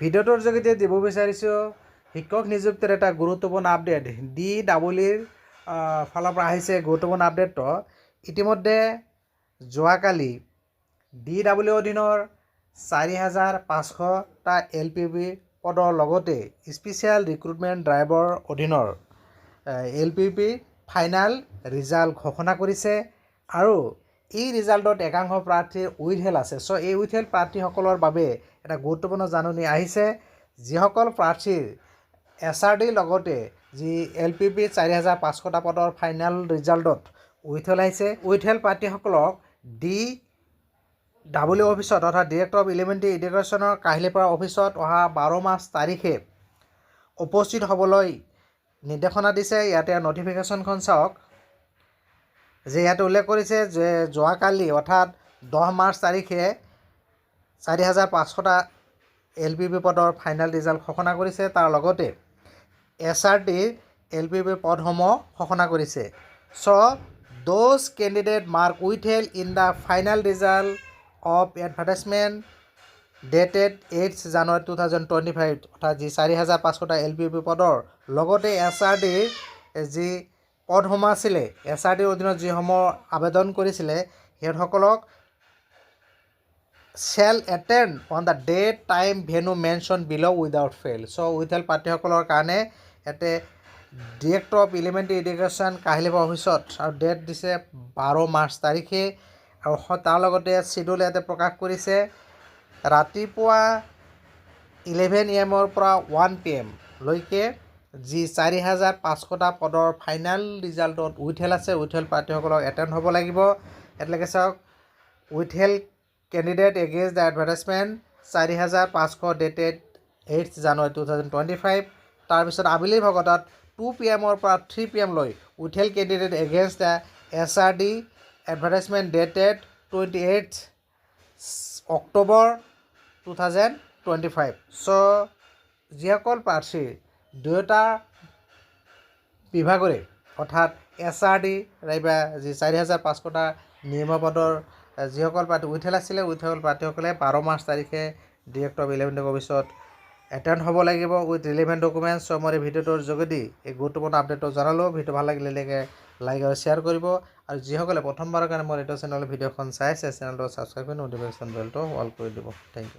ভিডিঅ'টোৰ যোগেদি দিব বিচাৰিছোঁ শিক্ষক নিযুক্তিৰ এটা গুৰুত্বপূৰ্ণ আপডেট DEEৰ ফালৰ পৰা আহিছে গুৰুত্বপূৰ্ণ আপডেটটো। ইতিমধ্যে যোৱাকালি DEEৰ অধীনৰ 4,500টা LPB পদৰ লগতে স্পেচিয়েল ৰিক্ৰুটমেণ্ট ড্ৰাইভৰ অধীনৰ LPB ফাইনেল ৰিজাল্ট ঘোষণা কৰিছে আৰু এই ৰিজাল্টত একাংশ প্ৰাৰ্থীৰ উইথহেল আছে। চ' এই উইথহেল প্ৰাৰ্থীসকলৰ বাবে এটা গুৰুত্বপূৰ্ণ জাননী আহিছে। যিসকল প্ৰাৰ্থীৰ SRDৰ লগতে যি LPB 4,500টা পদৰ ফাইনেল ৰিজাল্টত উইথহেল আহিছে, উইথহেল প্ৰাৰ্থীসকলক DEE অফিচত অৰ্থাৎ ডিৰেক্টৰ অফ এলিমেণ্টাৰী এডুকেশ্যনৰ কাহিলীপাৰা অফিচত অহা 12 মাৰ্চ তাৰিখে উপস্থিত হ'বলৈ নিৰ্দেশনা দিছে। ইয়াতে নটিফিকেশ্যনখন চাওক, যে ইয়াতে উল্লেখ কৰিছে যে যোৱাকালি অৰ্থাৎ 10 মাৰ্চ তাৰিখে 4,500টা LPB পদৰ ফাইনেল ৰিজাল্ট ঘোষণা কৰিছে। তাৰ লগতে SRDৰ LPB পদসমূহ ঘোষণা কৰিছে। চ' those candidate mark withheld in the final result of advertisement dated 8 January 2025 অৰ্থাৎ যি 4,500টা LPB পদৰ লগতে SRDৰ যি পদসমূহ আছিলে, SRDৰ অধীনত যিসমূহ আবেদন কৰিছিলে সিহঁতসকলক shall attend on the date, time, venue mentioned below without fail. চ' উইথহেল প্ৰাৰ্থীসকলৰ কাৰণে ইয়াতে director of elementary education Kahilipara অফিচত আৰু ডেট দিছে 12 মাৰ্চ তাৰিখে। আৰু তাৰ লগতে চিডিউল ইয়াতে প্ৰকাশ কৰিছে ৰাতিপুৱা 11 AM পৰা 1 PM লৈকে যি 4,500টা পদৰ ফাইনেল ৰিজাল্টত উইথহেল আছে, উইথহেল প্ৰাৰ্থীসকলক এটেণ্ড হ'ব লাগিব। এতিয়ালৈকে চাওক, withheld candidate against the advertisement 4,500 dated 8 January 2025। তাৰপিছত আবেলি ভাগত 2 PM পৰা 3 PM লৈ withheld candidate against the SRD advertisement dated 28 October 2025। চ' যিসকল প্ৰাৰ্থীৰ দুয়োটা বিভাগৰে অৰ্থাৎ SRD নাইবা যি 4,500টা নিয়মীয়া পদৰ যিসকল প্ৰাৰ্থী উইথহেল আছিলে, উইথহেল প্ৰাৰ্থীসকলে 12 মাৰ্চ তাৰিখে ডিৰেক্টৰ অফ এলিমেণ্টাৰী অফিচত এটেণ্ড হ'ব লাগিব উইথ ৰিলেভেণ্ট ডকুমেণ্টছ। চ' মই এই ভিডিঅ'টোৰ যোগেদি এই গুৰুত্বপূৰ্ণ আপডেটটো জনালোঁ। ভিডিঅ' ভাল লাগিলে লাইক আৰু শ্বেয়াৰ কৰিব, আৰু যিসকলে প্ৰথমবাৰৰ কাৰণে মোৰ এইটো চেনেলৰ ভিডিঅ'খন চাইছে চেনেলটো ছাবস্ক্ৰাইব কৰি নটিফিকেশ্যন বেলটো অল কৰি দিব। Thank U.